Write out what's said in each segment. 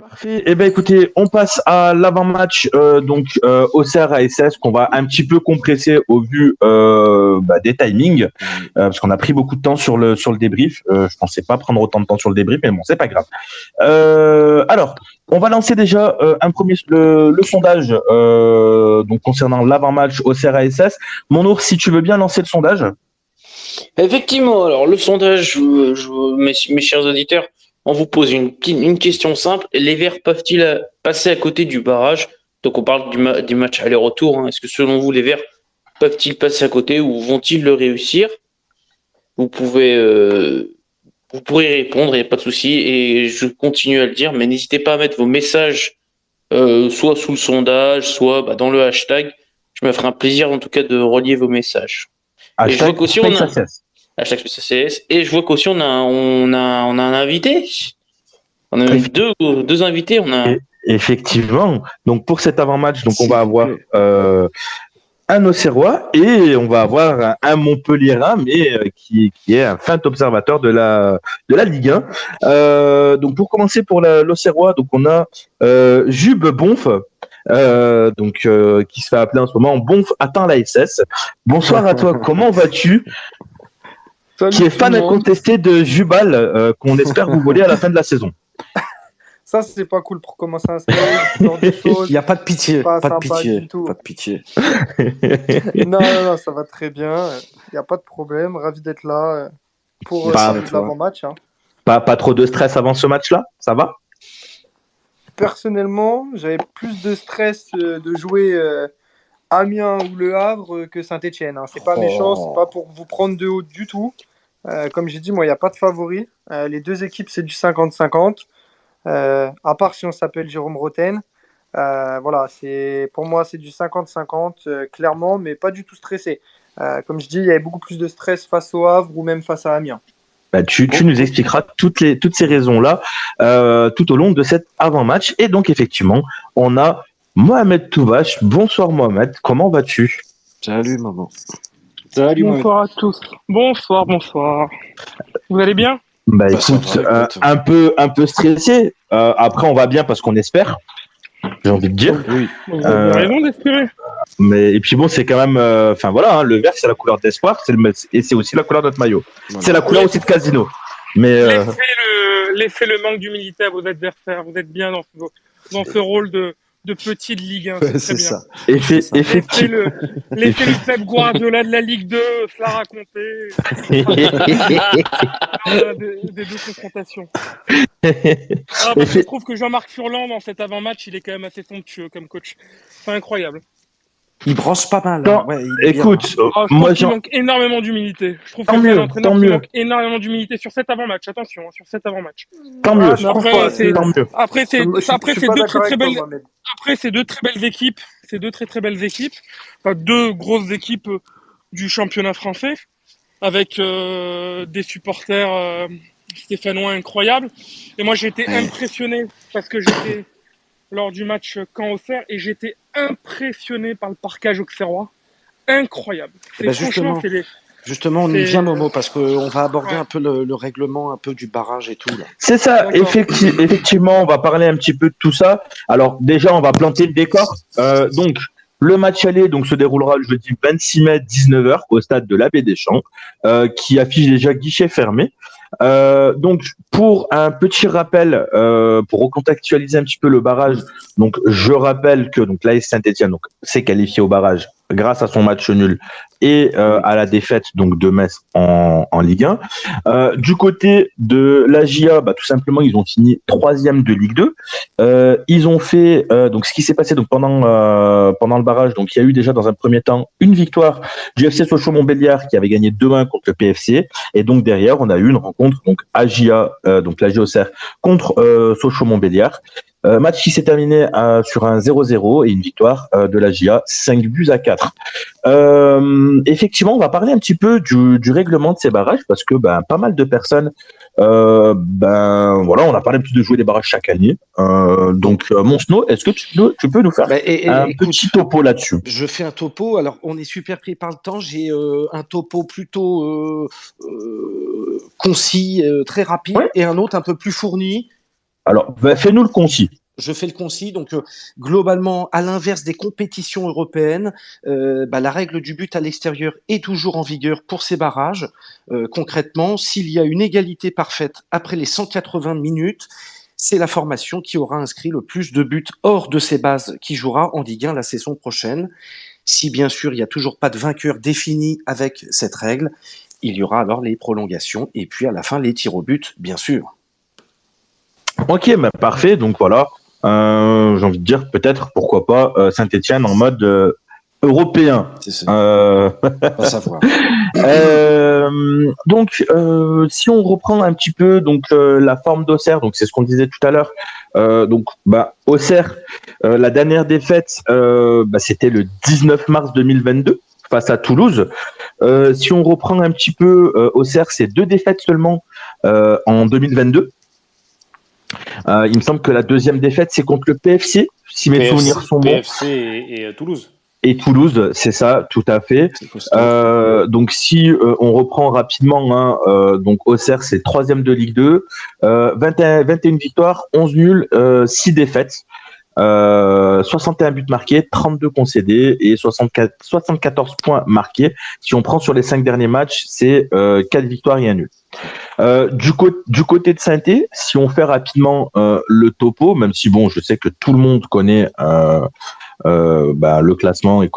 Parfait. Eh ben écoutez, on passe à l'avant-match Auxerre ASS qu'on va un petit peu compresser au vu des timings parce qu'on a pris beaucoup de temps sur le débrief. Je pensais pas prendre autant de temps sur le débrief, mais bon, c'est pas grave. Alors, on va lancer déjà un premier le sondage donc concernant l'avant-match Auxerre ASS. Mon ours, si tu veux bien lancer le sondage. Effectivement, alors le sondage, mes chers auditeurs, on vous pose une question simple. Les Verts peuvent-ils passer à côté du barrage? Donc on parle du match aller-retour, hein. Est-ce que selon vous, les Verts peuvent-ils passer à côté ou vont-ils le réussir? Vous pouvez, vous pourrez répondre, il n'y a pas de souci. Et je continue à le dire, mais n'hésitez pas à mettre vos messages soit sous le sondage, soit dans le hashtag. Je me ferai un plaisir en tout cas de relier vos messages. Et je vois Hashtag qu'aussi on a SpaceACS. hashtag SpaceACS. Et je vois qu'aussi on a un invité. On a même deux invités. On a. Effectivement. Donc pour cet avant-match, donc on va avoir un Auxerrois et on va avoir un Montpellierin, mais qui est un fin observateur de la Ligue 1. Donc pour commencer pour l'Auxerrois, donc on a Jube Bonf. Qui se fait appeler en ce moment Bonf attend la SS. Bonsoir à toi, comment vas-tu? Salut Qui est fan incontesté de Jubal, qu'on espère vous voler à la fin de la saison. Ça, c'est pas cool pour commencer un stage. Il n'y a pas de pitié. Pas de pitié. du tout. Pas de pitié. non, ça va très bien. Il n'y a pas de problème. Ravi d'être là pour l'avant-match. Hein. Pas trop de stress avant ce match-là? Ça va? Personnellement, j'avais plus de stress de jouer Amiens ou Le Havre que Saint-Etienne. Hein. C'est pas méchant, c'est pas pour vous prendre de haut du tout. Comme j'ai dit, moi, il n'y a pas de favori. Les deux équipes, c'est du 50-50. À part si on s'appelle Jérôme Roten. Voilà, pour moi, c'est du 50-50, clairement, mais pas du tout stressé. Comme je dis, il y avait beaucoup plus de stress face au Havre ou même face à Amiens. Tu nous expliqueras toutes ces raisons-là tout au long de cet avant-match. Et donc, effectivement, on a Mohamed Touvache. Bonsoir Mohamed, comment vas-tu? Salut maman. Salut bonsoir à tous. Bonsoir. Vous allez bien? Écoute, un peu stressé. Après, on va bien parce qu'on espère. J'ai envie de dire. Oui. Vous avez raison d'espérer. Et puis bon, c'est quand même. Le vert, c'est la couleur d'espoir, et c'est aussi la couleur de notre maillot. Voilà. C'est la couleur aussi de Casino. Mais laissez le manque d'humilité à vos adversaires. Vous êtes bien dans ce rôle de petit de Ligue 1. C'est très bien. Laissez le Pep Guardiola de la Ligue 2 se la raconter. Des deux confrontations. Je trouve que Jean-Marc Furlan, dans cet avant-match, il est quand même assez somptueux comme coach. C'est incroyable. Il brosse pas mal. Non, écoute, il manque énormément d'humilité. Je trouve que c'est un entraîneur qui manque énormément d'humilité sur cet avant-match. Attention, sur cet avant-match. Tant mieux. Après, c'est deux très belles. Après, c'est deux très belles équipes. C'est deux très belles équipes. Enfin, deux grosses équipes du championnat français, avec des supporters stéphanois incroyables. Et moi, j'ai été impressionné parce que j'étais lors du match Caen-Auxerre et j'étais impressionné par le parquage auxerrois. Incroyable. Justement, on y vient, Momo, parce qu'on va aborder un peu le règlement un peu du barrage et tout. Là. C'est ça, effectivement, on va parler un petit peu de tout ça. Alors déjà, on va planter le décor. Donc, le match aller se déroulera le jeudi 26 mai 19h au stade de l'Abbé des Champs, qui affiche déjà guichet fermé. Donc, pour un petit rappel, pour recontextualiser un petit peu le barrage, donc je rappelle que l'AS Saint-Etienne s'est qualifié au barrage grâce à son match nul et à la défaite de Metz en Ligue 1. Du côté de l'AJA, tout simplement, ils ont fini 3e de Ligue 2. Ils ont fait ce qui s'est passé pendant le barrage. Donc, il y a eu déjà dans un premier temps une victoire du FC Sochaux-Montbéliard qui avait gagné 2-1 contre le PFC. Et donc derrière, on a eu une rencontre AJA, l'AJA Auxerre contre Sochaux-Montbéliard. Match qui s'est terminé sur un 0-0 et une victoire de l'AJA 5-4. Effectivement, on va parler un petit peu du règlement de ces barrages parce que pas mal de personnes on a parlé plus de jouer des barrages chaque année. Mon Snow, est-ce que tu peux nous faire petit topo là-dessus? Je fais un topo. Alors, on est super pris par le temps. J'ai un topo plutôt concis, très rapide, et un autre un peu plus fourni. Alors, fais-nous le concis. Je fais le concis. Donc, globalement, à l'inverse des compétitions européennes, la règle du but à l'extérieur est toujours en vigueur pour ces barrages. Concrètement, s'il y a une égalité parfaite après les 180 minutes, c'est la formation qui aura inscrit le plus de buts hors de ses bases qui jouera en Ligue 1 la saison prochaine. Si bien sûr il n'y a toujours pas de vainqueur défini avec cette règle, il y aura alors les prolongations et puis à la fin les tirs au but, bien sûr. Ok, parfait. Donc voilà, j'ai envie de dire peut-être, pourquoi pas, Saint-Etienne en mode européen. C'est ça. Pas savoir. Donc, si on reprend un petit peu la forme d'Auxerre, donc c'est ce qu'on disait tout à l'heure. Auxerre, la dernière défaite, c'était le 19 mars 2022 face à Toulouse. Si on reprend un petit peu Auxerre, c'est 2 défaites seulement en 2022. Il me semble que la deuxième défaite, c'est contre le PFC, si mes souvenirs sont bons. PFC et Toulouse. Et Toulouse, c'est ça, tout à fait. Donc si on reprend rapidement, donc Auxerre, c'est 3e de Ligue 2, 21 victoires, 11 nuls, 6 défaites, 61 buts marqués, 32 concédés et 74 points marqués. Si on prend sur les 5 derniers matchs, c'est 4 victoires et 1 nul. Du côté de Saint-Étienne, si on fait rapidement le topo, même si je sais que tout le monde connaît le classement et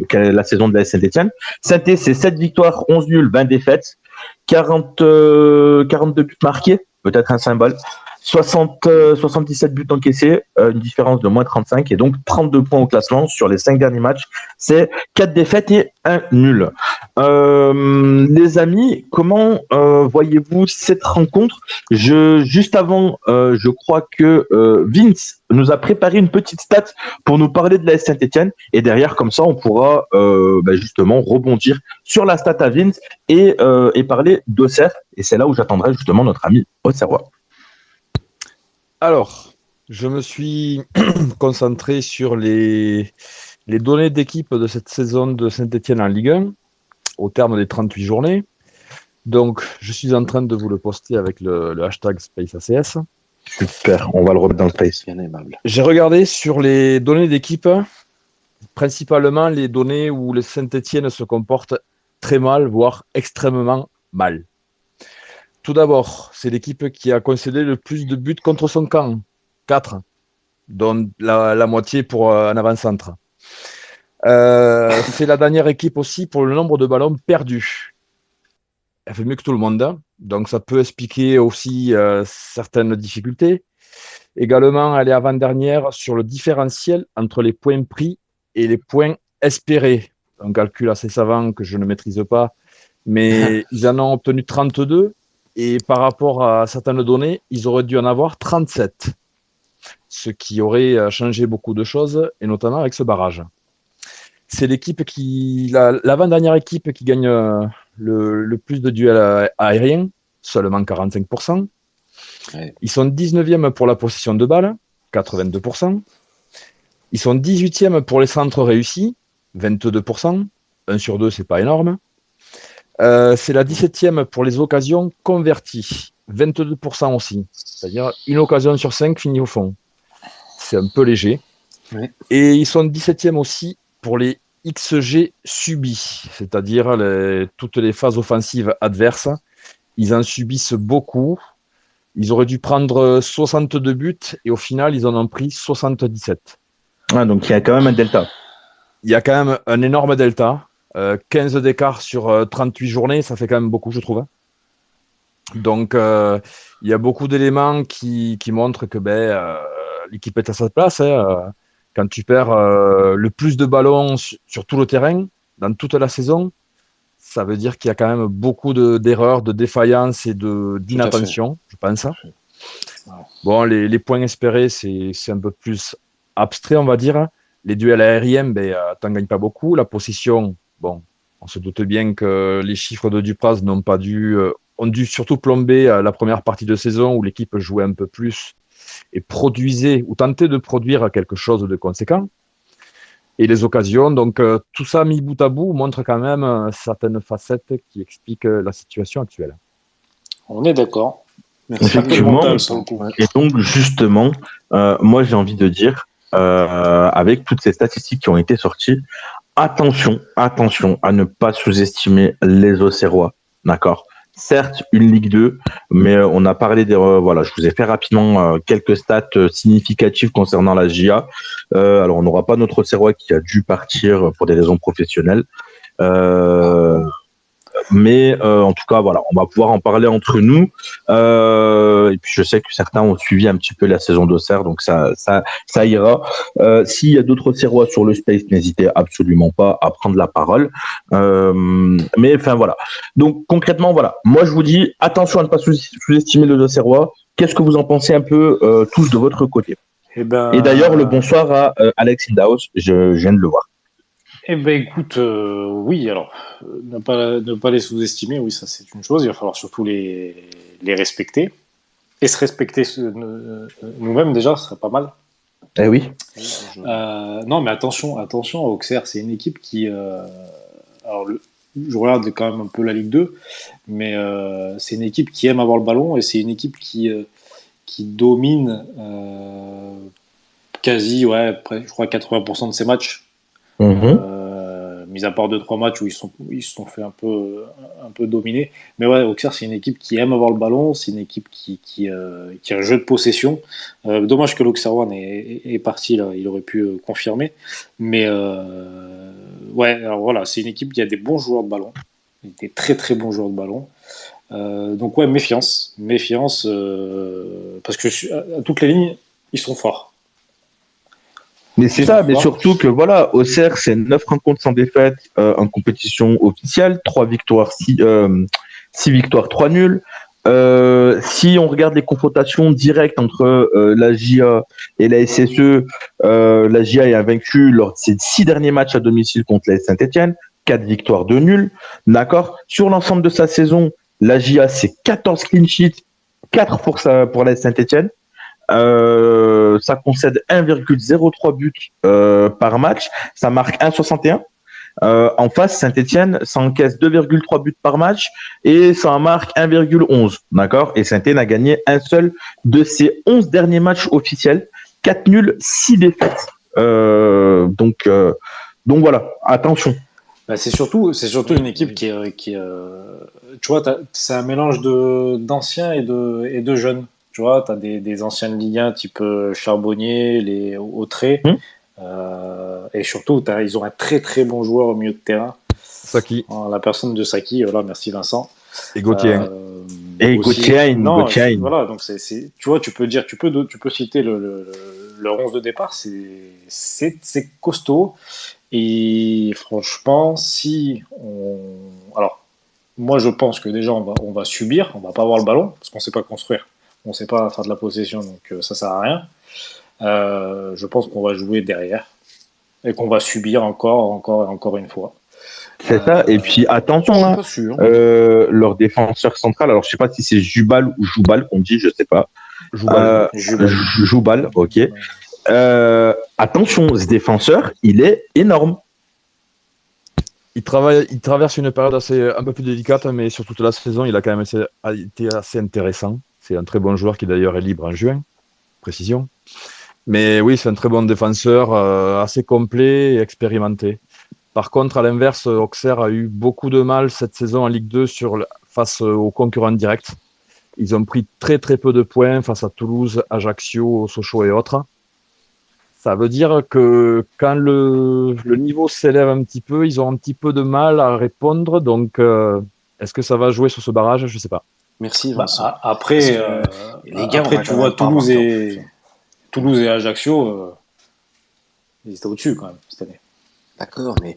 quelle est la saison de la Saint-Étienne. Saint-Étienne, c'est 7 victoires, 11 nuls, 20 défaites, 42 buts marqués, peut-être un symbole, 77 buts encaissés, une différence de moins 35 et donc 32 points au classement sur les 5 derniers matchs. C'est 4 défaites et 1 nul. Les amis, comment voyez-vous cette rencontre? Juste avant, je crois que Vince nous a préparé une petite stat pour nous parler de la Saint-Etienne et derrière, comme ça, on pourra justement rebondir sur la stat à Vince et parler d'Auxerre. Et c'est là où j'attendrai justement notre ami Auxerrois. Alors, je me suis concentré sur les données d'équipe de cette saison de Saint-Etienne en Ligue 1 au terme des 38 journées. Donc, je suis en train de vous le poster avec le hashtag SpaceACS. Super, on va le remettre dans le Space. Bien aimable. J'ai regardé sur les données d'équipe, principalement les données où le Saint-Etienne se comporte très mal, voire extrêmement mal. Tout d'abord, c'est l'équipe qui a concédé le plus de buts contre son camp, 4, dont la moitié pour un avant-centre. C'est la dernière équipe aussi pour le nombre de ballons perdus. Elle fait mieux que tout le monde, donc ça peut expliquer aussi certaines difficultés. Également, elle est avant-dernière sur le différentiel entre les points pris et les points espérés. Un calcul assez savant que je ne maîtrise pas, mais ils en ont obtenu 32. Et par rapport à certaines données, ils auraient dû en avoir 37, ce qui aurait changé beaucoup de choses, et notamment avec ce barrage. C'est l'avant-dernière équipe qui gagne le plus de duels aériens, seulement 45%. Ouais. Ils sont 19e pour la possession de balles, 82%. Ils sont 18e pour les centres réussis, 22%. 1 sur 2, c'est pas énorme. C'est la 17e pour les occasions converties, 22% aussi. C'est-à-dire une occasion sur 5 finit au fond. C'est un peu léger. Ouais. Et ils sont 17e aussi pour les XG subis, c'est-à-dire toutes les phases offensives adverses. Ils en subissent beaucoup. Ils auraient dû prendre 62 buts et au final, ils en ont pris 77. Ah, donc il y a quand même un delta. Il y a quand même un énorme delta. 15 d'écart sur 38 journées, ça fait quand même beaucoup, je trouve. Donc, il y a beaucoup d'éléments qui montrent que l'équipe est à sa place. Quand tu perds le plus de ballons sur tout le terrain, dans toute la saison, ça veut dire qu'il y a quand même beaucoup d'erreurs, de défaillances et d'inattention, je pense. Bon, les points espérés, c'est un peu plus abstrait, on va dire. Les duels aériens, t'en gagnes pas beaucoup. La possession, bon, on se doute bien que les chiffres de Dupraz ont dû surtout plomber la première partie de saison où l'équipe jouait un peu plus et produisait ou tentait de produire quelque chose de conséquent. Et les occasions, donc tout ça mis bout à bout montre quand même certaines facettes qui expliquent la situation actuelle. On est d'accord. Effectivement. Et donc, justement, moi, j'ai envie de dire, avec toutes ces statistiques qui ont été sorties, attention à ne pas sous-estimer les Auxerrois. D'accord? Certes, une Ligue 2, mais on a parlé voilà, je vous ai fait rapidement quelques stats significatives concernant la GIA. Alors, on n'aura pas notre Auxerrois qui a dû partir pour des raisons professionnelles. Mais en tout cas, voilà, on va pouvoir en parler entre nous. Et puis, je sais que certains ont suivi un petit peu la saison d'Auxerre, donc ça ira. S'il y a d'autres Auxerrois sur le space, n'hésitez absolument pas à prendre la parole. Mais enfin, voilà. Donc, concrètement, voilà. Moi, je vous dis, attention à ne pas sous-estimer les Auxerrois. Qu'est-ce que vous en pensez un peu tous de votre côté? Et d'ailleurs, le bonsoir à Alex Indaos, je viens de le voir. Eh ben écoute, oui, alors ne pas les sous-estimer, oui, ça c'est une chose. Il va falloir surtout les respecter et se respecter nous-mêmes déjà, ce serait pas mal. Eh oui. Non, mais attention, Auxerre, c'est une équipe qui, alors je regarde quand même un peu la Ligue 2, mais c'est une équipe qui aime avoir le ballon et c'est une équipe qui domine quasi, je crois 80% de ses matchs. Mis à part 2-3 matchs où ils se sont fait un peu dominer, mais ouais, Auxerre c'est une équipe qui aime avoir le ballon, c'est une équipe qui a un jeu de possession. Dommage que l'Auxerrois est parti là, il aurait pu confirmer, mais ouais, alors voilà, c'est une équipe qui a des bons joueurs de ballon, des très très bons joueurs de ballon. Donc ouais, méfiance, parce que à toutes les lignes ils sont forts. Mais c'est ça, mais surtout que voilà, Auxerre, c'est 9 rencontres sans défaite en compétition officielle, 3 victoires, 6 victoires, 3 nuls. Si on regarde les confrontations directes entre la GIA et la SSE, la GIA est invaincue lors de ses 6 derniers matchs à domicile contre la Saint-Etienne, 4 victoires, 2 nuls. D'accord? Sur l'ensemble de sa saison, la GIA, c'est 14 clean sheets, 4 pour la Saint-Etienne. Ça concède 1,03 buts par match, ça marque 1,61. En face, Saint-Etienne, ça encaisse 2,3 buts par match et ça en marque 1,11. D'accord? Et Saint-Etienne a gagné un seul de ses 11 derniers matchs officiels, 4 nuls, 6 défaites. Donc voilà, attention. Bah, c'est surtout une équipe qui tu vois, c'est un mélange d'anciens et de jeunes. Tu vois, tu as des anciennes Ligue 1 type Charbonnier, les Autré. Et surtout, ils ont un très très bon joueur au milieu de terrain. Saki. La personne de Saki, voilà, merci Vincent. Et Gauthier. Gauthier. Voilà, donc tu vois, tu peux citer le 11 de départ, c'est costaud. Et franchement, alors, moi je pense que déjà on va subir, on va pas avoir le ballon, parce qu'on sait pas construire. On ne sait pas faire de la possession, donc ça sert à rien. Je pense qu'on va jouer derrière et qu'on va subir encore une fois. C'est ça. Et puis attention, leur défenseur central. Alors je sais pas si c'est Jubal ou Joubal qu'on dit, je sais pas. Joubal, ok. Attention, ce défenseur, il est énorme. Il traverse une période un peu plus délicate, mais sur toute la saison, il a quand même été assez intéressant. C'est un très bon joueur qui d'ailleurs est libre en juin, précision. Mais oui, c'est un très bon défenseur, assez complet et expérimenté. Par contre, à l'inverse, Auxerre a eu beaucoup de mal cette saison en Ligue 2 face aux concurrents directs. Ils ont pris très très peu de points face à Toulouse, Ajaccio, Sochaux et autres. Ça veut dire que quand le niveau s'élève un petit peu, ils ont un petit peu de mal à répondre. Donc, est-ce que ça va jouer sur ce barrage? Je ne sais pas. Merci Vincent. Après, tu vois Toulouse et Ajaccio, ils étaient au-dessus quand même cette année. D'accord, mais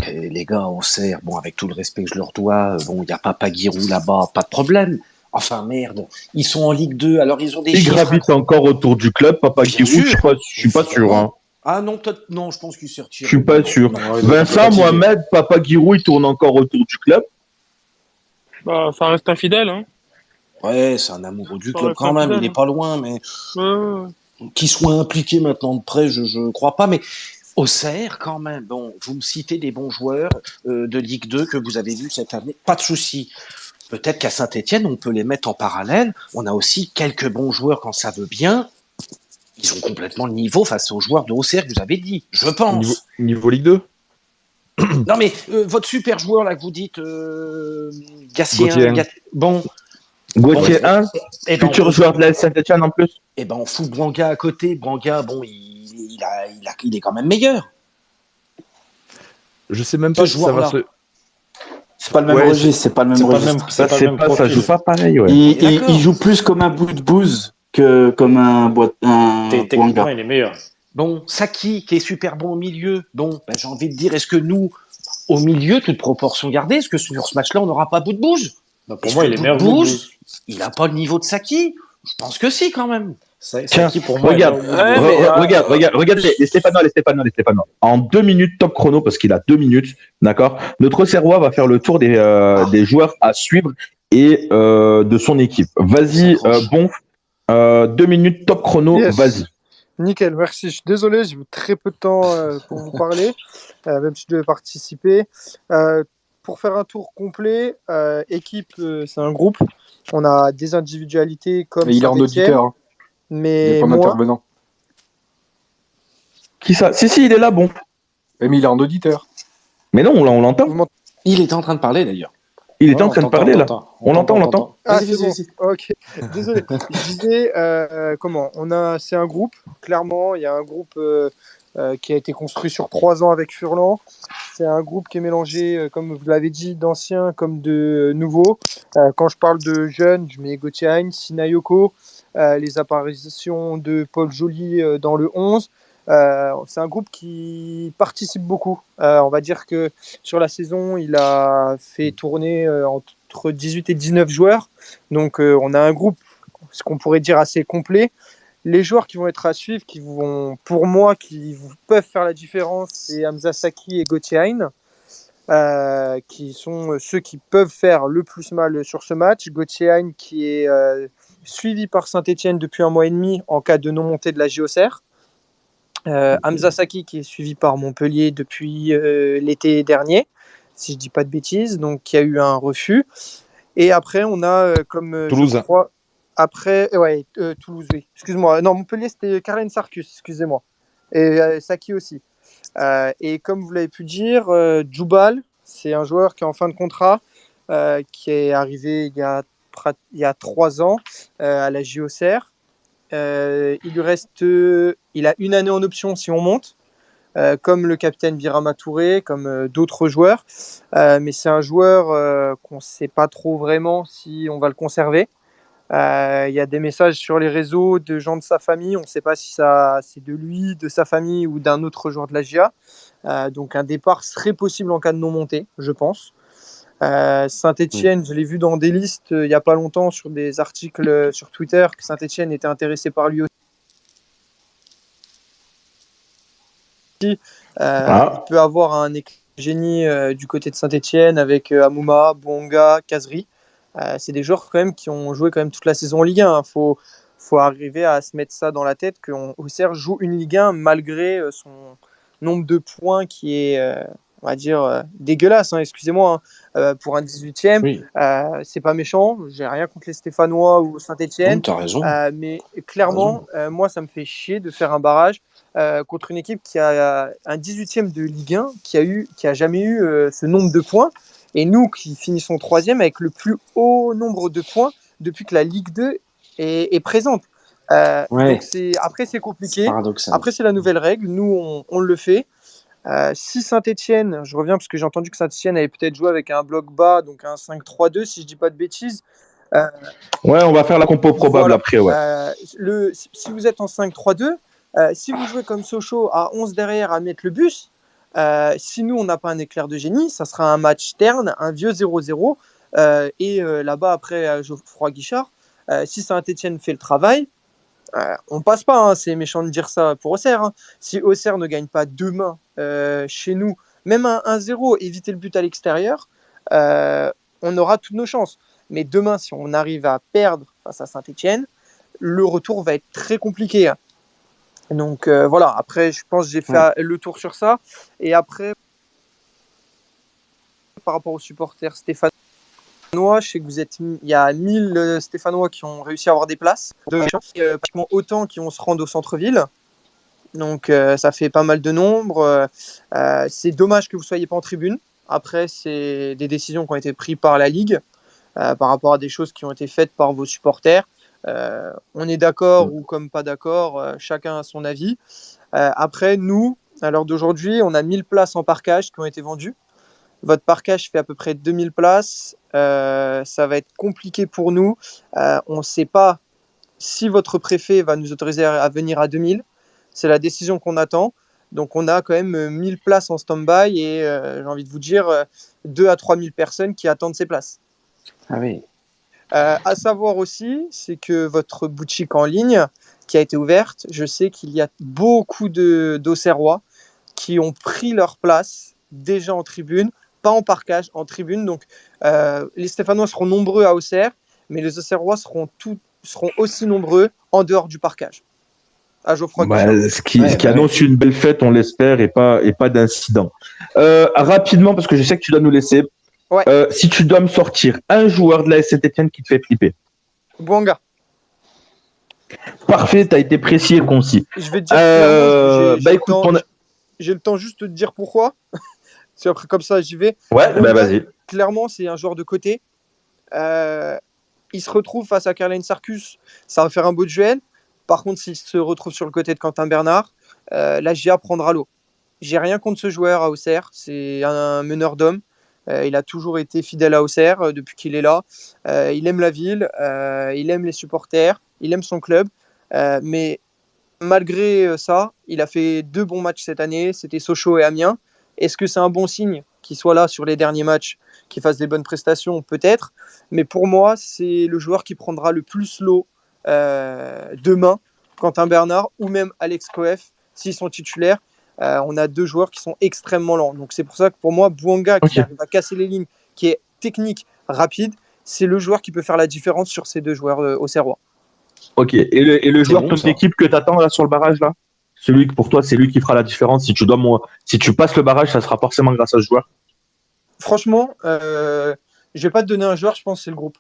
les gars, Auxerre, bon, avec tout le respect que je leur dois, bon, il n'y a pas Paguirou là-bas, pas de problème. Enfin, merde, ils sont en Ligue 2, alors ils ont des chiffres. Ils gravitent encore autour du club, Papa Giroud, je suis pas sûr. Hein. Ah non, non, je pense qu'il s'est retiré. Je suis pas sûr. Vincent, Mohamed, Papa Giroud, il tourne encore autour du club. Bah, ça reste infidèle, hein. Ouais, c'est un amoureux du club quand même, il est pas loin, mais qu'il soit impliqué maintenant de près, je crois pas, mais Auxerre quand même, bon, vous me citez des bons joueurs de Ligue 2 que vous avez vus cette année, pas de souci. peut-être qu'à Saint-Etienne, on peut les mettre en parallèle. On a aussi quelques bons joueurs quand ça veut bien. Ils ont complètement le niveau face aux joueurs de Auxerre que vous avez dit, je pense. Niveau Ligue 2. Non, mais votre super joueur, là, que vous dites, Gatien, bon. Gauthier 1, futur joueur de la Saint-Etienne en plus. Eh ben, on fout Branga à côté. Branga, bon, il est quand même meilleur. Je sais même pas si ça va se... C'est pas le même registre, c'est pas le même registre. Ça joue pas pareil, ouais. Il joue plus comme un bout de bouse que comme un Techniquement, il est meilleur. Bon, Saki, qui est super bon au milieu. Bon, ben, j'ai envie de dire, est-ce que nous, au milieu, toute proportion gardée, est-ce que sur ce match-là, on n'aura pas bout de bouse? Pour moi, il est meilleur que Bouz. Il n'a pas le niveau de Saki. Je pense que si, quand même. Tiens, pour moi, regarde les Stéphanois. En 2 minutes top chrono, parce qu'il a 2 minutes, d'accord. Notre Auxerrois va faire le tour des joueurs à suivre et de son équipe. Vas-y, Bonf, 2 minutes top chrono, vas-y. Nickel, merci. Je suis désolé, j'ai eu très peu de temps pour vous parler, même si je devais participer. Pour faire un tour complet, équipe, c'est un groupe. On a des individualités comme il est en auditeur. Hein. Mais il est pas intervenant. Qui ça? Si, il est là, bon. Mais il est en auditeur. Mais non, on l'entend. Il était en train de parler, d'ailleurs. Il était en train de parler, là. On l'entend. Ah, c'est bon. Ok, désolé. Je disais, c'est un groupe, clairement. Il y a un groupe qui a été construit sur 3 ans avec Furlan. C'est un groupe qui est mélangé, comme vous l'avez dit, d'anciens comme de nouveaux. Quand je parle de jeunes, je mets Gauthier Hein, Sinayoko, les apparitions de Paul Joly dans le 11. C'est un groupe qui participe beaucoup. On va dire que sur la saison, il a fait tourner entre 18 et 19 joueurs. Donc on a un groupe, ce qu'on pourrait dire assez complet. Les joueurs qui vont être à suivre, qui peuvent faire la différence, c'est Hamza Saki et Gauthier Hein, qui sont ceux qui peuvent faire le plus mal sur ce match. Gauthier Hein qui est suivi par Saint-Etienne depuis 1 mois et demi en cas de non-montée de la JOCR. Hamza Saki qui est suivi par Montpellier depuis l'été dernier, si je ne dis pas de bêtises, donc il y a eu un refus. Et après, on a Toulouse. Toulouse, oui. Excuse-moi. Non, Montpellier, c'était Karen Sarkus, excusez-moi. Et Saki aussi. Et comme vous l'avez pu dire, Djoubal, c'est un joueur qui est en fin de contrat, qui est arrivé il y a 3 ans à la JOCR. Il a 1 année en option si on monte, comme le capitaine Birama Touré, comme d'autres joueurs. Mais c'est un joueur qu'on ne sait pas trop vraiment si on va le conserver. Il y a des messages sur les réseaux de gens de sa famille. On ne sait pas si c'est de lui, de sa famille ou d'un autre joueur de la GIA. Donc un départ serait possible en cas de non-montée, je pense. Saint-Etienne, je l'ai vu dans des listes il n'y a pas longtemps sur des articles sur Twitter que Saint-Etienne était intéressé par lui aussi. Il peut avoir un génie du côté de Saint-Etienne avec Amouma, Bonga, Kazri. C'est des joueurs quand même qui ont joué quand même toute la saison en Ligue 1. Il faut arriver à se mettre ça dans la tête qu'Auxerre joue une Ligue 1 malgré son nombre de points qui est, on va dire, dégueulasse. Excusez-moi, pour un 18e. Oui. C'est pas méchant. J'ai rien contre les Stéphanois ou Saint-Etienne. Tu as raison. Mais clairement, moi, ça me fait chier de faire un barrage contre une équipe qui a un 18e de Ligue 1 qui a jamais eu ce nombre de points. Et nous qui finissons 3e avec le plus haut nombre de points depuis que la Ligue 2 est présente. Donc après, c'est compliqué. Après, c'est la nouvelle règle. Nous, on le fait. Si Saint-Etienne, je reviens parce que j'ai entendu que Saint-Etienne avait peut-être joué avec un bloc bas, donc un 5-3-2, si je ne dis pas de bêtises. Ouais, on va faire la compo probable après. Ouais. Si vous êtes en 5-3-2, si vous jouez comme Sochaux à 11 derrière à mettre le bus, si nous, on n'a pas un éclair de génie, ça sera un match terne, un vieux 0-0. Et là-bas, après Geoffroy Guichard, si Saint-Etienne fait le travail, on passe pas. C'est méchant de dire ça pour Auxerre. Si Auxerre ne gagne pas demain chez nous, même un 1-0, éviter le but à l'extérieur, on aura toutes nos chances. Mais demain, si on arrive à perdre face à Saint-Etienne, le retour va être très compliqué. Donc voilà, après je pense que j'ai fait le tour sur ça. Et après, par rapport aux supporters, Stéphane, Je sais que il y a 1000 Stéphanois qui ont réussi à avoir des places, pratiquement autant qui vont se rendre au centre-ville. Donc ça fait pas mal de nombre. C'est dommage que vous ne soyez pas en tribune. Après, c'est des décisions qui ont été prises par la Ligue par rapport à des choses qui ont été faites par vos supporters. On est d'accord ou comme pas d'accord, chacun a son avis. Après, nous, à l'heure d'aujourd'hui, on a 1000 places en parkage qui ont été vendues. Votre parkage fait à peu près 2000 places. Ça va être compliqué pour nous. On ne sait pas si votre préfet va nous autoriser à venir à 2000. C'est la décision qu'on attend. Donc, on a quand même 1000 places en stand-by et j'ai envie de vous dire 2 à 3000 personnes qui attendent ces places. Ah oui. À savoir aussi, c'est que votre boutique en ligne qui a été ouverte, je sais qu'il y a beaucoup d'Auxerrois qui ont pris leur place déjà en tribune, pas en parkage, en tribune. Donc, les Stéphanois seront nombreux à Auxerre, mais les Auxerrois seront aussi nombreux en dehors du parkage. À Geoffroy Guichard. Ce qui annonce une belle fête, on l'espère, et pas d'incident. Rapidement, parce que je sais que tu dois nous laisser. Ouais. Si tu dois me sortir un joueur de la Saint-Etienne qui te fait flipper. Bouanga. Parfait, tu as été précis et concis. Je vais te dire j'ai le temps juste de te dire pourquoi. C'est après comme ça, j'y vais. Ouais, vas-y. Clairement, c'est un joueur de côté. Il se retrouve face à Caroline Sarcus. Ça va faire un beau duel. Par contre, s'il se retrouve sur le côté de Quentin Bernard, la GIA prendra l'eau. J'ai rien contre ce joueur à Auxerre. C'est un meneur d'hommes. Il a toujours été fidèle à Auxerre depuis qu'il est là. Il aime la ville, il aime les supporters, il aime son club. Mais malgré ça, il a fait 2 bons matchs cette année. C'était Sochaux et Amiens. Est-ce que c'est un bon signe qu'il soit là sur les derniers matchs, qu'il fasse des bonnes prestations? Peut-être. Mais pour moi, c'est le joueur qui prendra le plus l'eau demain, Quentin Bernard ou même Alex Coef, s'ils sont titulaires. On a 2 joueurs qui sont extrêmement lents. Donc c'est pour ça que pour moi, Bouanga, qui arrive à casser les lignes, qui est technique, rapide, c'est le joueur qui peut faire la différence sur ces 2 joueurs auxerrois. Ok. Et le joueur de ton équipe que tu attends là sur le barrage là, celui que pour toi c'est lui qui fera la différence. Si tu passes le barrage, ça sera forcément grâce à ce joueur. Franchement, je vais pas te donner un joueur. Je pense que c'est le groupe.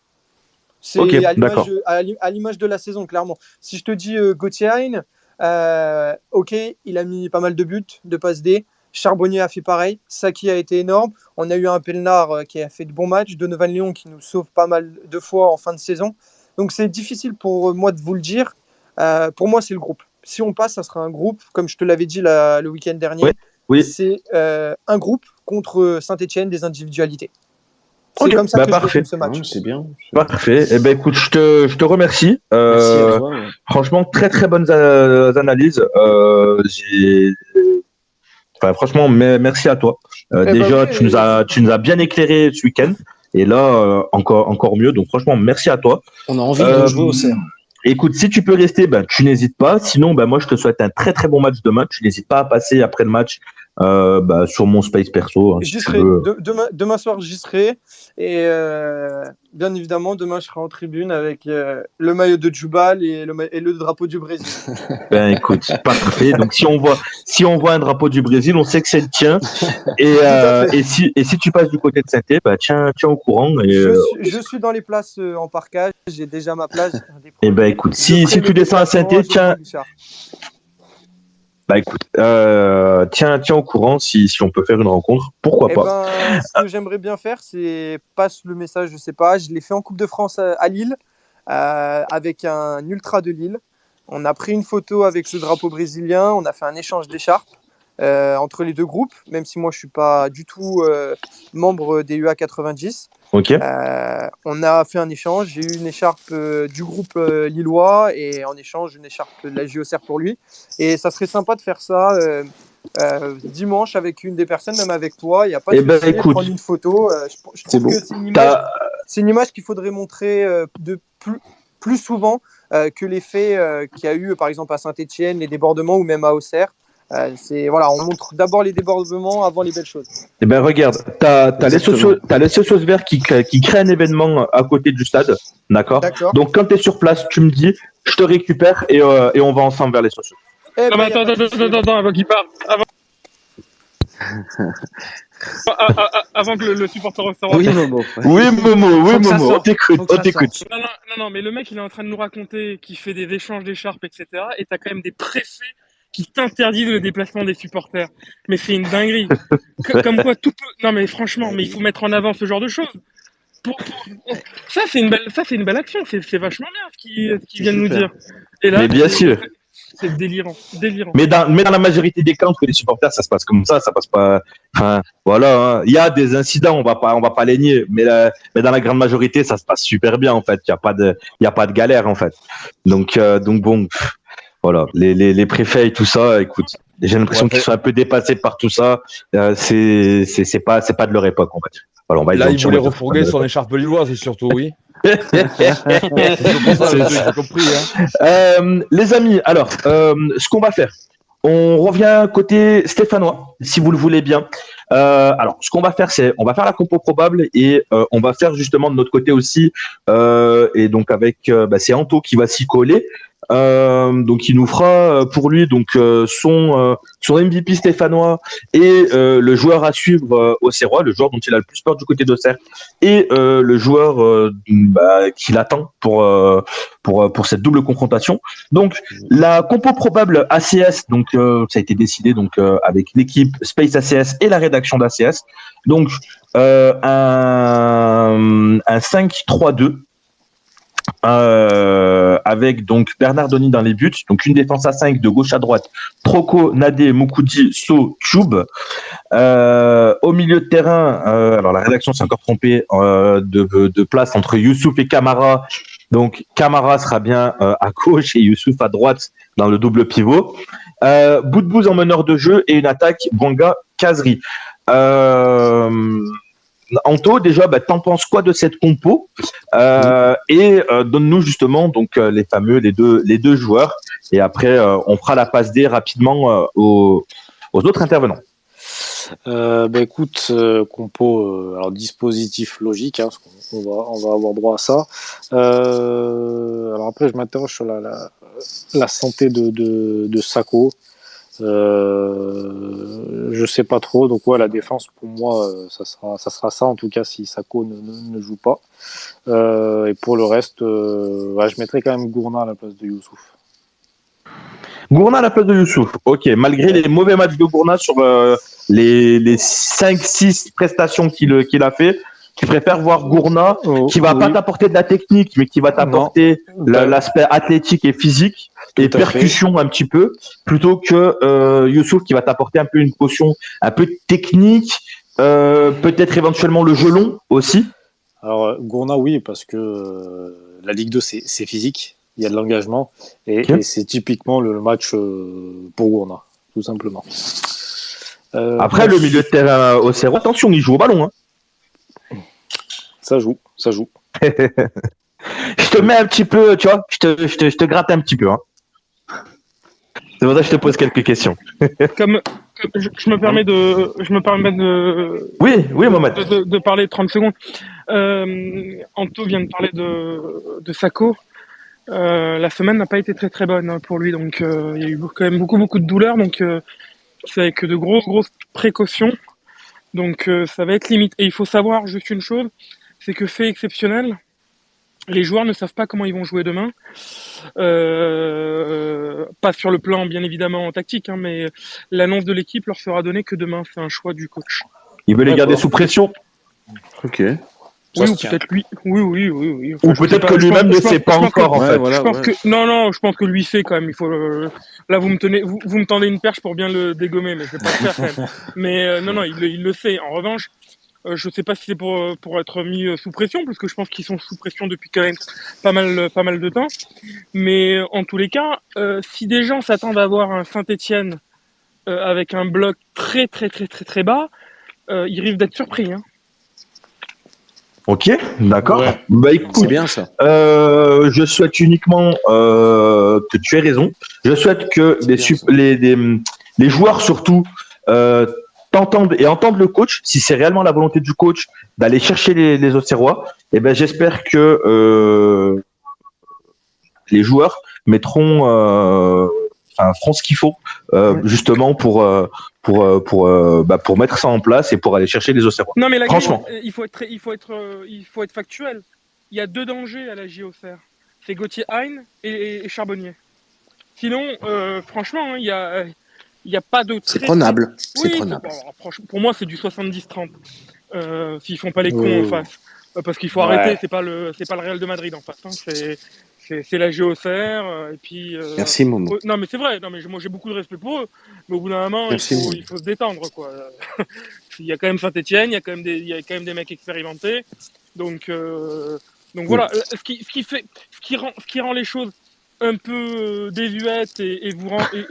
C'est à l'image de la saison, clairement. Si je te dis Gauthier Hein, il a mis pas mal de buts, de passes D. Charbonnier a fait pareil. Saki a été énorme. On a eu un Pelnard qui a fait de bons matchs. Donovan Léon qui nous sauve pas mal de fois en fin de saison. Donc c'est difficile pour moi de vous le dire. Pour moi, c'est le groupe. Si on passe, ça sera un groupe. Comme je te l'avais dit le week-end dernier, c'est un groupe contre Saint-Etienne des individualités. C'est comme ça que je trouve ce match. C'est bien. Parfait. Eh ben écoute, je te remercie. Merci à toi, Franchement, très très bonnes analyses. Franchement, merci à toi. Déjà, tu nous as bien éclairé ce week-end. Et là, encore mieux. Donc franchement, merci à toi. On a envie de jouer au CERN. Écoute, si tu peux rester, tu n'hésites pas. Sinon, moi, je te souhaite un très très bon match demain. Tu n'hésites pas à passer après le match sur mon space perso. J'y serai. Demain soir, j'y serai. Et bien évidemment, demain, je serai en tribune avec le maillot de Djoubal et le drapeau du Brésil. Écoute, parfait. Donc, si on voit un drapeau du Brésil, on sait que c'est le tien. Et si tu passes du côté de Saint-Étienne, tiens au courant. Je suis dans les places en parkage. J'ai déjà ma place. Et écoute, si tu descends à Saint-Étienne, écoute, tiens au courant si on peut faire une rencontre, pourquoi pas. Ce que j'aimerais bien faire, c'est passe le message, je sais pas, je l'ai fait en Coupe de France à Lille avec un ultra de Lille. On a pris une photo avec ce drapeau brésilien, on a fait un échange d'écharpes entre les 2 groupes, même si moi je suis pas du tout membre des UA90. Ok. On a fait un échange. J'ai eu une écharpe du groupe lillois et en échange une écharpe de la JOCR pour lui. Et ça serait sympa de faire ça dimanche avec une des personnes, même avec toi. Il n'y a pas de souci, écoute, prendre une photo. Je trouve que c'est une image qu'il faudrait montrer de plus souvent que les faits qu'il y a eu par exemple à Saint-Etienne, les débordements ou même à Auxerre. On montre d'abord les débordements avant les belles choses. Regarde, t'as les socios verts qui créent un événement à côté du stade, d'accord. Donc quand t'es sur place, tu me dis, je te récupère et on va ensemble vers les socios. Attends, avant qu'il parte. Avant que le supporter reste. Oui, Momo. Oui, Momo, on t'écoute. Non, mais le mec, il est en train de nous raconter qu'il fait des échanges d'écharpes, etc. Et t'as quand même des préfets qui t'interdisent le déplacement des supporters. Mais c'est une dinguerie. Comme quoi, tout peut... Non, mais franchement, mais il faut mettre en avant ce genre de choses. Ça, c'est une belle action. C'est vachement bien ce qu'ils viennent nous dire. Et là, mais bien sûr. C'est délirant. Mais dans la majorité des cas, entre les supporters, ça se passe comme ça passe pas. Enfin, voilà. Hein. Il y a des incidents, on va pas les nier, mais dans la grande majorité, ça se passe super bien en fait. Il y a pas de galère en fait. Donc bon, voilà. Les préfets et tout ça, écoute, j'ai l'impression qu'ils sont un peu dépassés par tout ça. C'est pas de leur époque en fait. Voilà, on va là, il voulait refourguer son écharpe lilloise surtout, oui. compris, hein. Les amis, alors, ce qu'on va faire, on revient côté stéphanois, si vous le voulez bien. Alors, ce qu'on va faire, c'est, on va faire la compo probable et on va faire justement de notre côté aussi, et donc avec, c'est Anto qui va s'y coller. Donc il nous fera pour lui donc son MVP stéphanois et le joueur à suivre auxerrois, le joueur dont il a le plus peur du côté d'Auxerre et le joueur qui l'attend pour cette double confrontation. Donc la compo probable ACS, donc ça a été décidé donc avec l'équipe Space ACS et la rédaction d'ACS. Donc un 5-3-2. Avec donc Bernard Denis dans les buts, donc une défense à 5 de gauche à droite, Troko, Nadé, Moukoudi, So, Choub. Au milieu de terrain, alors la rédaction s'est encore trompée de place entre Youssouf et Camara. Donc Camara sera bien à gauche et Youssouf à droite dans le double pivot. Boudbouz en meneur de jeu et une attaque Bouanga Kazri. Anto, déjà, t'en penses quoi de cette compo et donne-nous justement donc les deux joueurs et après on fera la passe D rapidement aux autres intervenants. Écoute, compo, alors dispositif logique, hein, parce qu'on va avoir droit à ça. Alors après, je m'interroge sur la santé de Sakho. Je sais pas trop, donc la défense pour moi ça sera ça en tout cas si Sakho ne joue pas, et pour le reste je mettrais quand même Gourna à la place de Youssouf. Gourna à la place de Youssouf, ok, malgré les mauvais matchs de Gourna sur les 5-6 prestations qu'il a fait, tu préfères voir Gourna qui va pas t'apporter de la technique mais qui va t'apporter l'aspect athlétique et physique et percussion un petit peu, plutôt que Youssouf qui va t'apporter un peu une caution un peu technique, peut-être éventuellement le jeu long aussi. Alors Gourna oui, parce que la Ligue 2 c'est physique, il y a de l'engagement et c'est typiquement le match pour Gourna, tout simplement. Après le milieu de terrain au Cerro, attention, il joue au ballon. Hein. Ça joue. Je te mets un petit peu, tu vois, je te gratte un petit peu. Hein. C'est pour ça que je te pose quelques questions. Comme je me permets de. Oui, Mohamed. De parler 30 secondes. Anto vient de parler de Sakho. La semaine n'a pas été très très bonne pour lui, donc il y a eu quand même beaucoup de douleurs, donc c'est avec de grosses précautions. Donc ça va être limite. Et il faut savoir juste une chose, c'est que fait exceptionnel, les joueurs ne savent pas comment ils vont jouer demain. Pas sur le plan bien évidemment tactique, hein, mais l'annonce de l'équipe leur sera donnée que demain. C'est un choix du coach. Il veut les garder sous pression. Ok. Oui, ou peut-être lui. Oui. Enfin, ou peut-être que lui-même ne sait pas encore, en fait. Je pense que lui sait quand même. Il faut. Là, vous me tendez une perche pour bien le dégommer, mais je vais pas le faire quand même. Mais non, il le sait. En revanche, je sais pas si c'est pour être mis sous pression, parce que je pense qu'ils sont sous pression depuis quand même pas mal de temps. Mais en tous les cas, si des gens s'attendent à voir un Saint-Étienne avec un bloc très bas, ils risquent d'être surpris. Hein. Ok, d'accord. Ouais. Écoute, c'est bien ça. Je souhaite uniquement que tu aies raison. Je souhaite que les joueurs surtout t'entendent et entendent le coach. Si c'est réellement la volonté du coach d'aller chercher les Auxerrois, j'espère que les joueurs mettront feront ce qu'il faut justement pour mettre ça en place et pour aller chercher les Auxerrois. Non mais Franchement, il faut être factuel. Il y a 2 dangers à la J Auxerre. C'est Gauthier Hein et Charbonnier. Sinon, franchement, il y a pas de. C'est prenable. Oui, c'est prenable. Franchement, pour moi, c'est du 70-30. S'ils font pas les cons en face, parce qu'il faut arrêter. C'est pas le Real de Madrid en face. Hein. C'est la J Auxerre et puis. Merci Momo. Non mais c'est vrai. Non mais moi j'ai beaucoup de respect pour eux. Mais au bout d'un moment, il faut se détendre quoi. Il y a quand même Saint-Étienne, il y a quand même des mecs expérimentés. Donc voilà. Ce qui rend les choses un peu désuètes et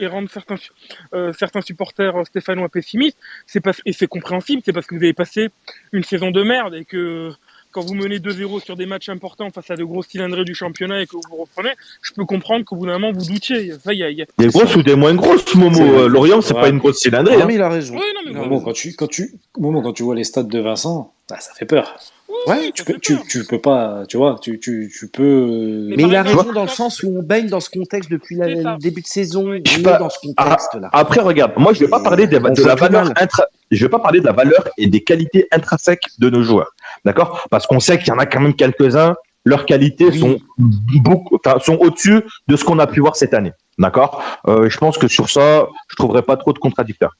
rendre certains supporters stéphanois pessimistes, et c'est compréhensible, c'est parce que vous avez passé une saison de merde et que quand vous menez 2-0 sur des matchs importants face à de gros cylindrés du championnat et que vous reprenez, je peux comprendre qu'au bout d'un moment vous doutiez. Ça, des grosses ou des moins grosses, Momo. Lorient, c'est pas une grosse cylindrée. Non, mais il a raison. Oui, non, mais Momo, quand tu vois les stats de Vincent, ça fait peur. Oui, tu peux pas, tu vois, tu peux. Mais il a raison dans le sens où on baigne dans ce contexte depuis le début de saison. On est dans ce contexte-là. Après, regarde, moi je vais pas parler de la valeur je vais pas parler de la valeur et des qualités intrinsèques de nos joueurs, d'accord? Parce qu'on sait qu'il y en a quand même quelques-uns. Leurs qualités sont au-dessus de ce qu'on a pu voir cette année, d'accord? Je pense que sur ça, je trouverai pas trop de contradicteurs.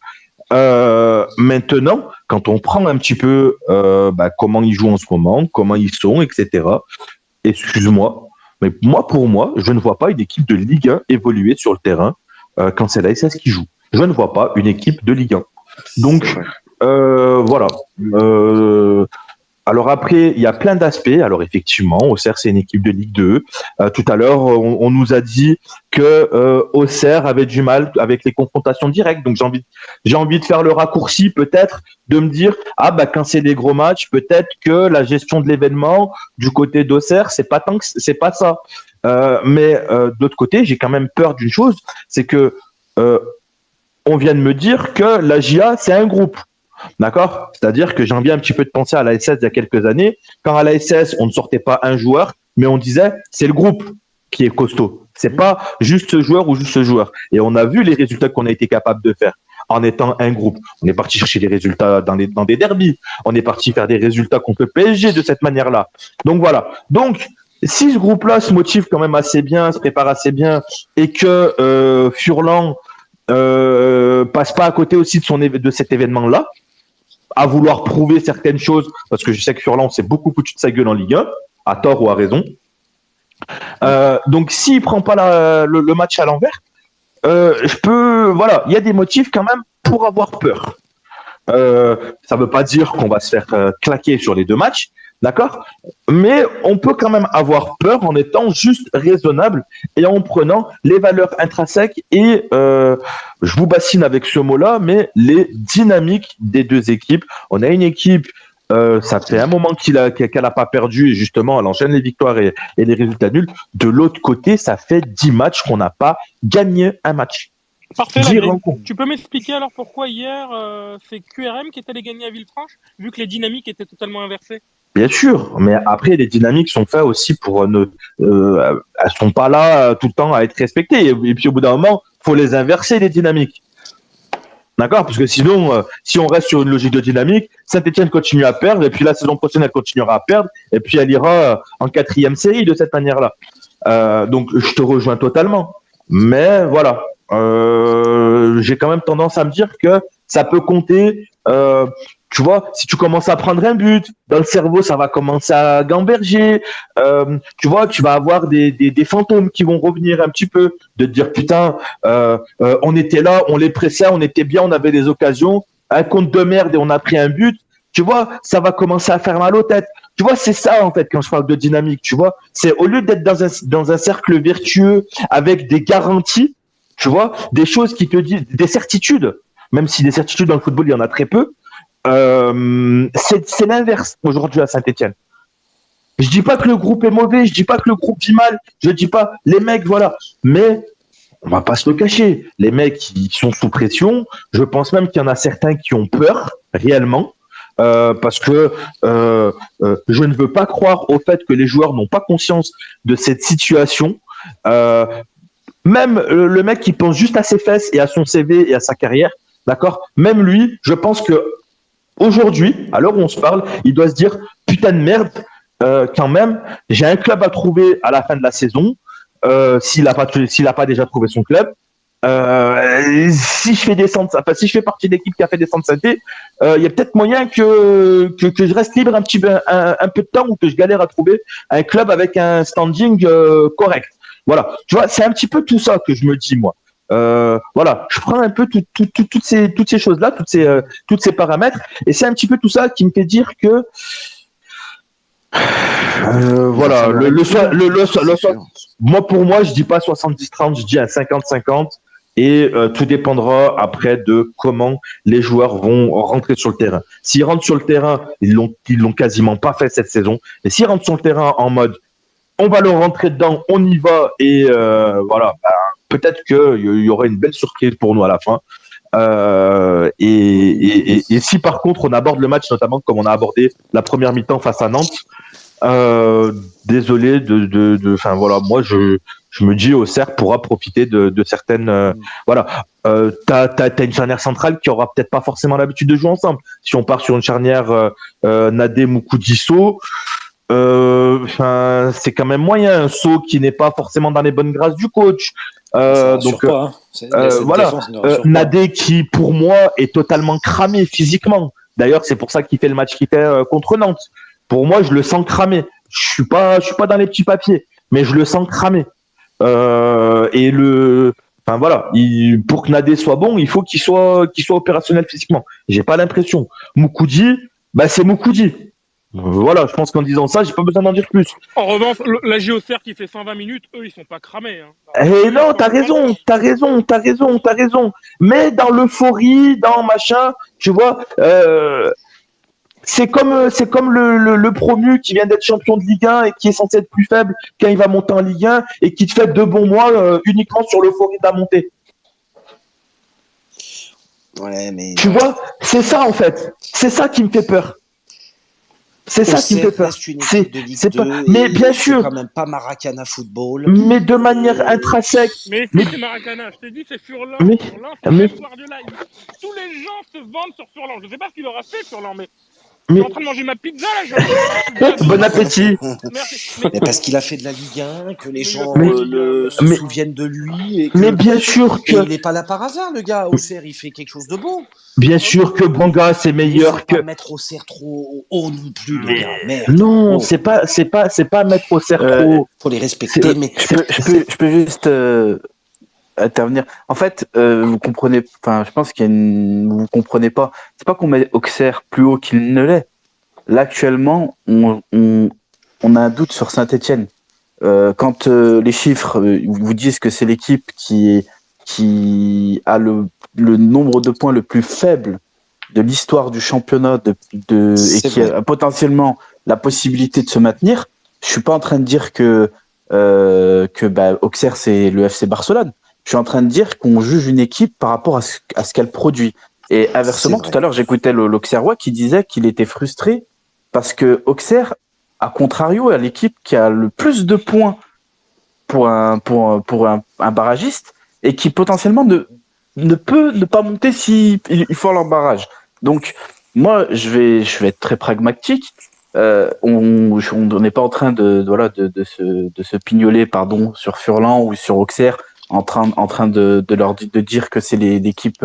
Maintenant, quand on prend un petit peu comment ils jouent en ce moment, comment ils sont, etc. Excuse-moi, mais pour moi, je ne vois pas une équipe de Ligue 1 évoluer sur le terrain quand c'est la SS qui joue. Je ne vois pas une équipe de Ligue 1. Donc, voilà. Alors après, il y a plein d'aspects. Alors effectivement, Auxerre, c'est une équipe de Ligue 2. Tout à l'heure, on nous a dit que Auxerre avait du mal avec les confrontations directes. Donc j'ai envie de faire le raccourci peut-être de me dire quand c'est des gros matchs, peut-être que la gestion de l'événement du côté d'Auxerre, c'est pas ça. Mais d'autre côté, j'ai quand même peur d'une chose, c'est que on vient de me dire que la JA, c'est un groupe. D'accord? C'est-à-dire que j'ai envie un petit peu de penser à la SS il y a quelques années. Quand à la SS, on ne sortait pas un joueur, mais on disait, c'est le groupe qui est costaud. C'est pas juste ce joueur ou juste ce joueur. Et on a vu les résultats qu'on a été capable de faire en étant un groupe. On est parti chercher des résultats dans des derbies. On est parti faire des résultats contre le PSG de cette manière-là. Donc voilà. Donc, si ce groupe-là se motive quand même assez bien, se prépare assez bien, et que Furlan passe pas à côté aussi de cet événement-là, à vouloir prouver certaines choses, parce que je sais que Furlan s'est beaucoup foutu de sa gueule en Ligue 1, à tort ou à raison. Donc s'il prend pas le match à l'envers, il y a des motifs quand même pour avoir peur. Ça veut pas dire qu'on va se faire claquer sur les 2 matchs, d'accord? Mais on peut quand même avoir peur en étant juste raisonnable et en prenant les valeurs intrinsèques et je vous bassine avec ce mot-là, mais les dynamiques des 2 équipes. On a une équipe, ça fait un moment qu'elle a pas perdu et justement elle enchaîne les victoires et les résultats nuls. De l'autre côté, ça fait 10 matchs qu'on n'a pas gagné un match. Parfait, tu peux m'expliquer alors pourquoi hier c'est QRM qui est allé gagner à Villefranche, vu que les dynamiques étaient totalement inversées? Bien sûr, mais après les dynamiques sont faites aussi pour elles sont pas là tout le temps à être respectées. Et puis au bout d'un moment, faut les inverser les dynamiques. D'accord? Parce que sinon, si on reste sur une logique de dynamique, Saint-Étienne continue à perdre, et puis la saison prochaine elle continuera à perdre, et puis elle ira en 4e série de cette manière-là. Donc je te rejoins totalement. Mais voilà. J'ai quand même tendance à me dire que ça peut compter. Tu vois, si tu commences à prendre un but, dans le cerveau, ça va commencer à gamberger. Tu vois, tu vas avoir des fantômes qui vont revenir un petit peu, de te dire putain, on était là, on les pressait, on était bien, on avait des occasions, un compte de merde et on a pris un but. Tu vois, ça va commencer à faire mal aux têtes. Tu vois, c'est ça en fait quand je parle de dynamique. Tu vois, c'est au lieu d'être dans un cercle vertueux avec des garanties. Tu vois, des choses qui te disent, des certitudes, même si des certitudes dans le football, il y en a très peu, c'est l'inverse aujourd'hui à Saint-Étienne. Je dis pas que le groupe est mauvais, je dis pas que le groupe vit mal, je dis pas, les mecs, voilà. Mais on va pas se le cacher, les mecs, ils sont sous pression. Je pense même qu'il y en a certains qui ont peur, réellement. Parce que je ne veux pas croire au fait que les joueurs n'ont pas conscience de cette situation. même le mec qui pense juste à ses fesses et à son CV et à sa carrière, d'accord, même lui, je pense que aujourd'hui, à l'heure où on se parle, il doit se dire putain de merde, quand même, j'ai un club à trouver à la fin de la saison, s'il a pas déjà trouvé son club. Si je fais partie de l'équipe qui a fait descendre Saint-Étienne, il y a peut-être moyen que je reste libre un peu de temps ou que je galère à trouver un club avec un standing correct. Voilà, tu vois, c'est un petit peu tout ça que je me dis moi. Voilà, je prends un peu toutes ces choses-là, tous ces paramètres, et c'est un petit peu tout ça qui me fait dire que voilà, moi pour moi, je dis pas 70-30, je dis un 50-50. Et tout dépendra après de comment les joueurs vont rentrer sur le terrain. S'ils rentrent sur le terrain, ils l'ont quasiment pas fait cette saison. Et s'ils rentrent sur le terrain en mode on va leur rentrer dedans, on y va, et voilà, peut-être qu'il y aura une belle surprise pour nous à la fin. Et si par contre on aborde le match, notamment comme on a abordé la première mi-temps face à Nantes, désolé enfin voilà, moi je me dis Auxerre pourra profiter de certaines voilà, t'as une charnière centrale qui aura peut-être pas forcément l'habitude de jouer ensemble. Si on part sur une charnière Nadé Moukoudi-So, c'est quand même moyen, un saut qui n'est pas forcément dans les bonnes grâces du coach. Donc pas, hein. voilà, Nadé qui pour moi est totalement cramé physiquement. D'ailleurs, c'est pour ça qu'il fait le match qu'il fait contre Nantes. Pour moi, je le sens cramé. Je suis pas dans les petits papiers, mais je le sens cramé. Enfin voilà, pour que Nadé soit bon, il faut qu'il soit opérationnel physiquement. J'ai pas l'impression. Moukoudi, c'est Moukoudi. Voilà, je pense qu'en disant ça, j'ai pas besoin d'en dire plus. En revanche, la JOCR qui fait 120 minutes, eux, ils sont pas cramés. Hein. Et non, t'as raison. Mais dans l'euphorie, dans machin, tu vois, c'est comme le promu qui vient d'être champion de Ligue 1 et qui est censé être plus faible quand il va monter en Ligue 1 et qui te fait 2 bons mois uniquement sur l'euphorie de la montée. Ouais, mais tu vois, c'est ça en fait. C'est ça qui me fait peur. C'est ça qui me fait peur. C'est pas. Mais bien sûr. Quand même pas Maracana Football. Mais de manière intrinsèque. Mais c'est Maracana. Je t'ai dit, c'est Furlan. Furlan, c'est l'espoir de là. Tous les gens se vendent sur Furlan. Je sais pas ce qu'il aura fait Furlan, mais. Je suis en train de manger ma pizza là. Bon appétit. Mais parce qu'il a fait de la Ligue 1, que les gens se souviennent de lui. Et que, mais bien sûr que. Il n'est pas là par hasard, le gars. Auxerre, il fait quelque chose de beau. Bien sûr que Bonga c'est meilleur que. Pas mettre Auxerre trop haut non plus, le gars. Merde. Non, c'est pas mettre Auxerre trop haut. Faut les respecter. Mais je peux juste intervenir. En fait, vous comprenez. Enfin, je pense vous comprenez pas. C'est pas qu'on met Auxerre plus haut qu'il ne l'est. Là actuellement, on a un doute sur Saint-Étienne. Quand les chiffres vous disent que c'est l'équipe qui a le nombre de points le plus faible de l'histoire du championnat et qui a potentiellement la possibilité de se maintenir, je suis pas en train de dire que Auxerre c'est le FC Barcelone. Je suis en train de dire qu'on juge une équipe par rapport à ce qu'elle produit. Et inversement, tout à l'heure, j'écoutais l'Auxerrois qui disait qu'il était frustré parce que Auxerre, à contrario, à l'équipe qui a le plus de points pour un barragiste et qui potentiellement ne peut ne pas monter s'il faut leur barrage. Donc, moi, je vais être très pragmatique. On n'est pas en train de se pignoler, sur Furlan ou sur Auxerre, en train de dire que c'est l'équipe,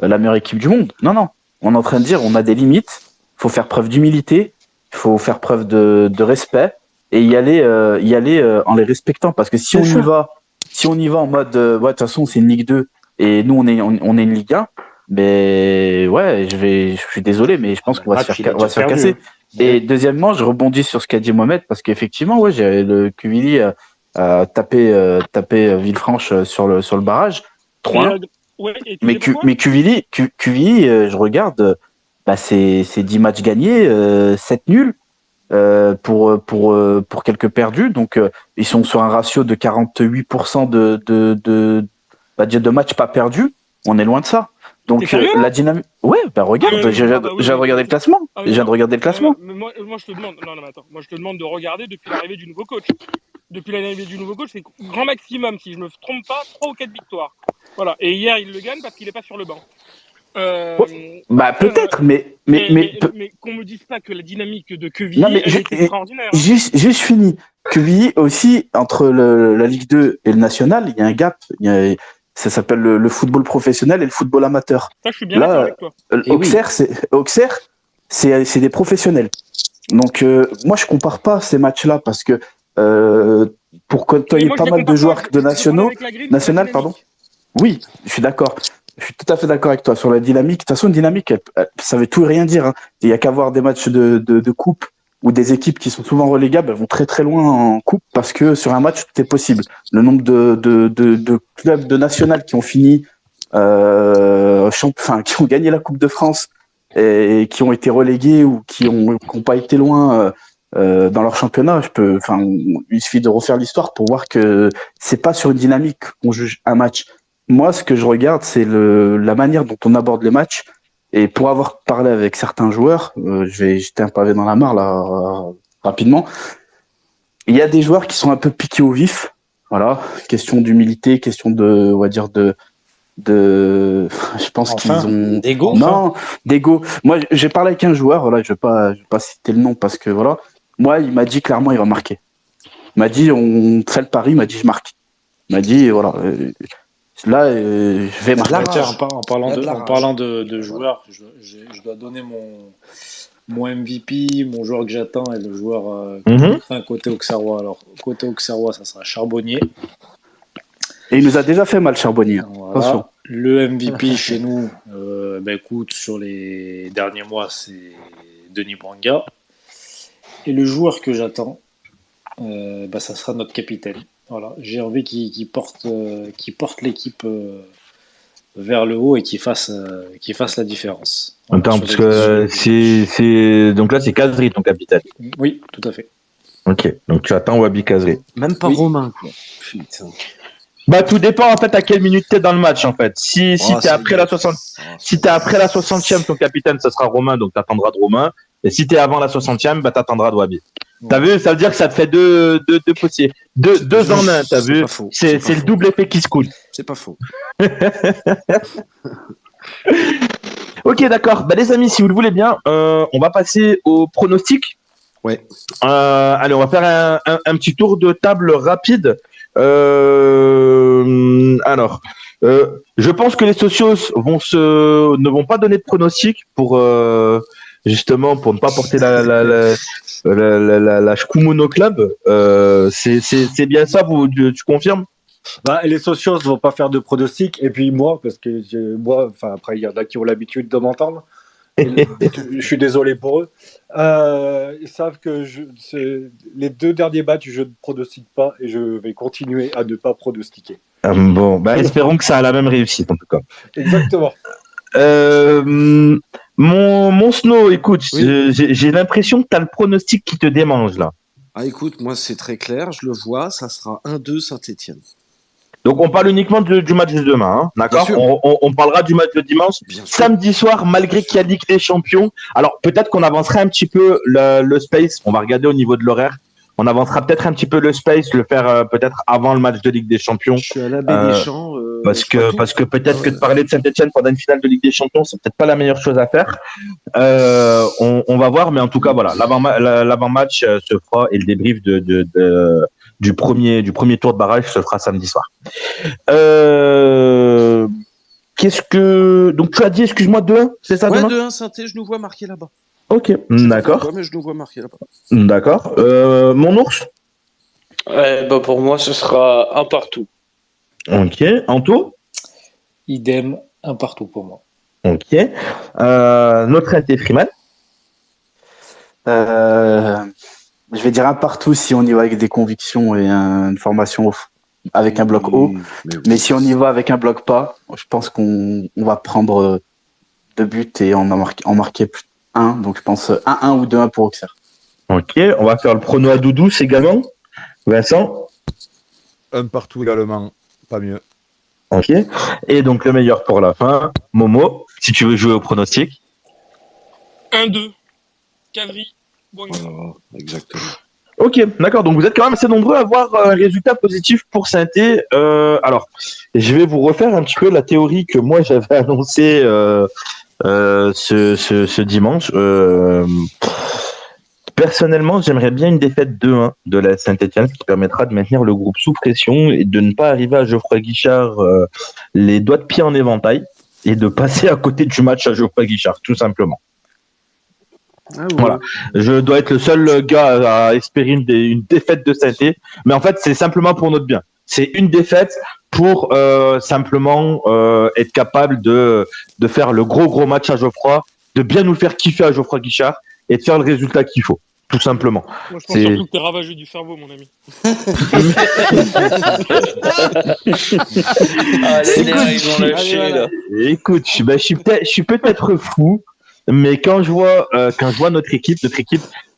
la meilleure équipe du monde. Non. On est en train de dire, on a des limites. Il faut faire preuve d'humilité. Il faut faire preuve de respect et y aller en les respectant. Parce que si on y va en mode, de toute façon, c'est une Ligue 2 et nous, on est une Ligue 1, mais ouais, je suis désolé, mais je pense qu'on va se faire casser. Et deuxièmement, je rebondis sur ce qu'a dit Mohamed parce qu'effectivement, ouais, le Quevilly a tapé Villefranche sur le barrage 3-1. Mais Quevilly, je regarde, c'est 10 matchs gagnés, 7 nuls pour quelques perdus. Donc ils sont sur un ratio de 48% de matchs pas perdus. On est loin de ça. Donc la dynamique. Ouais, regarde, je viens de regarder le classement. Moi je te demande, non, attends. Moi je te demande de regarder depuis l'arrivée du nouveau coach. depuis l'arrivée du nouveau coach, c'est grand maximum, si je me trompe pas, 3 ou 4 victoires. Voilà. Et hier, il le gagne parce qu'il n'est pas sur le banc. Peut-être, mais qu'on me dise pas que la dynamique de Quevilly est extraordinaire. Juste fini. Quevilly aussi, entre la Ligue 2 et le National, il y a un gap. Ça s'appelle le football professionnel et le football amateur. Ça, je suis bien d'accord avec toi. Auxerre, c'est des professionnels. Donc, moi, je compare pas ces matchs-là parce que pour côtoyer pas mal de joueurs de national, pardon. Oui, je suis d'accord. Je suis tout à fait d'accord avec toi sur la dynamique. De toute façon, une dynamique, ça veut tout et rien dire. Hein. Il y a qu'à voir des matchs de coupe où des équipes qui sont souvent relégables, elles vont très très loin en coupe parce que sur un match, tout est possible. Le nombre de clubs de national qui ont fini, qui ont gagné la Coupe de France et qui ont été relégués ou qui ont pas été loin dans leur championnat, il suffit de refaire l'histoire pour voir que c'est pas sur une dynamique qu'on juge un match. Moi, ce que je regarde, c'est la manière dont on aborde les matchs. Et pour avoir parlé avec certains joueurs, je vais jeter un pavé dans la mare là rapidement. Il y a des joueurs qui sont un peu piqués au vif. Voilà, question d'humilité, question de, on va dire je pense qu'ils ont d'ego. Non, d'ego. Moi, j'ai parlé avec un joueur. Voilà, je vais pas citer le nom parce que voilà. Moi, il m'a dit clairement, il va marquer. Il m'a dit, on fait le pari. Il m'a dit, je marque. Il m'a dit, voilà. Là, je vais marquer. En parlant de joueurs, je dois donner mon MVP, mon joueur que j'attends et le joueur côté Auxerrois. Alors, côté Auxerrois, ça sera Charbonnier. Et il nous a déjà fait mal, Charbonnier. Voilà. Attention. Le MVP chez nous, écoute, sur les derniers mois, c'est Denis Bouanga. Et le joueur que j'attends, ça sera notre capitaine. Voilà, j'ai envie qu'il porte l'équipe vers le haut et qu'il fasse la différence. Voilà, attends, parce que donc là c'est Kazri ton capitaine. Oui, tout à fait. Ok, donc tu attends Wabi Kazri. Même pas Romain, quoi. Putain. Bah tout dépend en fait à quelle minute t'es dans le match en fait. Si t'es après la 60e, ton capitaine ça sera Romain, donc t'attendras de Romain. Et si t'es avant la 60e, t'attendras de Wabi. T'as vu, ça veut dire que ça te fait deux possibles. Deux en un, t'as vu. C'est le double effet qui se coule. C'est pas faux. Ok, d'accord. Les amis, si vous le voulez bien, on va passer au pronostic. Ouais. Allez, on va faire un petit tour de table rapide. Alors, je pense que les socios ne vont pas donner de pronostic pour justement pour ne pas porter la Shkumun au club. C'est bien ça, tu confirmes? Les socios ne vont pas faire de pronostic, et puis moi, parce que après il y en a qui ont l'habitude de m'entendre. Je suis désolé pour eux. Ils savent que les 2 derniers matchs, je ne pronostique pas et je vais continuer à ne pas pronostiquer. Bon, espérons que ça a la même réussite en tout cas. Exactement. Mon Snow, écoute, oui. J'ai l'impression que tu as le pronostic qui te démange là. Ah écoute, moi c'est très clair, je le vois, ça sera 1-2 Saint-Étienne. Donc on parle uniquement du match de demain, hein, d'accord? On parlera du match de dimanche. Samedi soir, malgré qu'il y a Ligue des Champions. Alors peut-être qu'on avancera un petit peu le space. On va regarder au niveau de l'horaire. On avancera peut-être un petit peu le space, le faire peut-être avant le match de Ligue des Champions. Je suis à la baie des Champs. Parce que peut-être que de parler de Saint-Etienne pendant une finale de Ligue des Champions, c'est peut-être pas la meilleure chose à faire. On va voir, mais en tout cas voilà, l'avant-match se fera et le débrief du premier tour de barrage se fera samedi soir. Donc tu as dit, excuse-moi, 2-1, c'est ça? Ouais, 2-1 Saint-Étienne, je nous vois marquer là-bas. Ok, d'accord. Mais je nous vois marquer là-bas. D'accord. Mon ours? Pour moi, ce sera 1 partout. Ok. Anto? Idem, 1 partout pour moi. Ok. Notre invité Freeman? Je vais dire 1 partout si on y va avec des convictions et une formation avec un bloc haut. Mais si on y va avec un bloc bas, je pense qu'on va prendre 2 buts et en marquer plus 1. Donc je pense 1-1 ou 2-1 pour Auxerre. Ok, on va faire le prono à Doudou également. Vincent? 1 partout également, pas mieux. Ok. Et donc le meilleur pour la fin, Momo, si tu veux jouer au pronostic. 1-2. Kazri. Bon. Exactement. Ok, d'accord. Donc vous êtes quand même assez nombreux à avoir un résultat positif pour Saint-Étienne. Alors, je vais vous refaire un petit peu la théorie que moi j'avais annoncée ce dimanche. Personnellement, j'aimerais bien une défaite 2-1 de la Saint-Étienne, qui permettra de maintenir le groupe sous pression et de ne pas arriver à Geoffroy Guichard les doigts de pied en éventail et de passer à côté du match à Geoffroy Guichard, tout simplement. Ah ouais. Voilà, je dois être le seul gars à espérer une défaite de Saint-Étienne, mais en fait, c'est simplement pour notre bien. C'est une défaite pour simplement être capable de faire le gros match à Geoffroy, de bien nous faire kiffer à Geoffroy Guichard et de faire le résultat qu'il faut, tout simplement. Moi, je pense surtout que t'es ravagé du cerveau, mon ami. Les nerfs, ils ont lâché, là. Écoute, je suis peut-être fou, mais quand je vois notre équipe,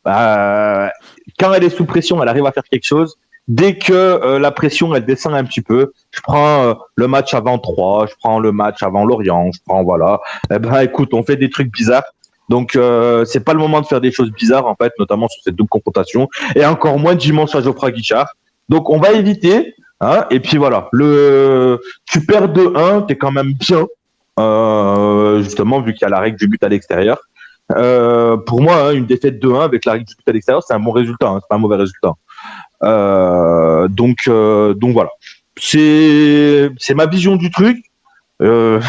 quand elle est sous pression, elle arrive à faire quelque chose. Dès que la pression elle descend un petit peu, je prends le match avant 3, je prends le match avant Lorient, je prends voilà. Eh ben écoute, on fait des trucs bizarres. Donc c'est pas le moment de faire des choses bizarres en fait, notamment sur cette double confrontation et encore moins dimanche à Geoffroy Guichard. Donc on va éviter hein, et puis voilà, tu perds 2-1, t'es quand même bien. Justement vu qu'il y a la règle du but à l'extérieur. Pour moi, hein, une défaite 2-1 avec la règle du but à l'extérieur, c'est un bon résultat, hein, c'est pas un mauvais résultat. Donc voilà, c'est ma vision du truc. Je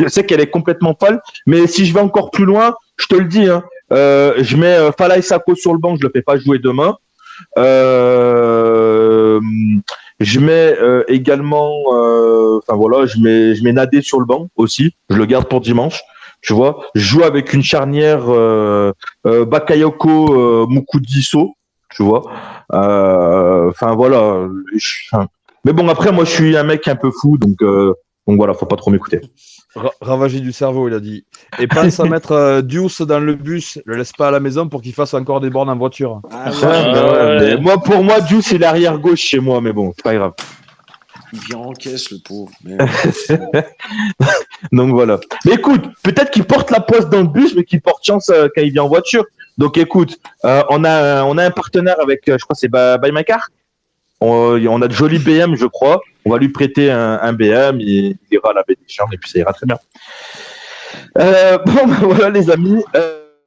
sais qu'elle est complètement folle, mais si je vais encore plus loin, je te le dis, hein, je mets Falaï Sako sur le banc, je le fais pas jouer demain. Je mets également, je mets Nadé sur le banc aussi. Je le garde pour dimanche. Tu vois, je joue avec une charnière Bakayoko Mukudiso. Tu vois. Voilà. Mais bon, après, moi, je suis un mec un peu fou, donc voilà, faut pas trop m'écouter. Ravagé du cerveau, il a dit. Et pense à mettre Diouf dans le bus, le laisse pas à la maison pour qu'il fasse encore des bornes en voiture. Mais pour moi, Diouf, c'est l'arrière gauche chez moi, mais bon, c'est pas grave. Il vient en caisse, le pauvre. Donc voilà. Mais écoute, peut-être qu'il porte la poisse dans le bus, mais qu'il porte chance quand il vient en voiture. Donc écoute, on a un partenaire avec, je crois, c'est By My Car. On a de jolis BM, je crois. On va lui prêter un BM, il ira à la baie des Charmes et puis ça ira très bien. Voilà les amis.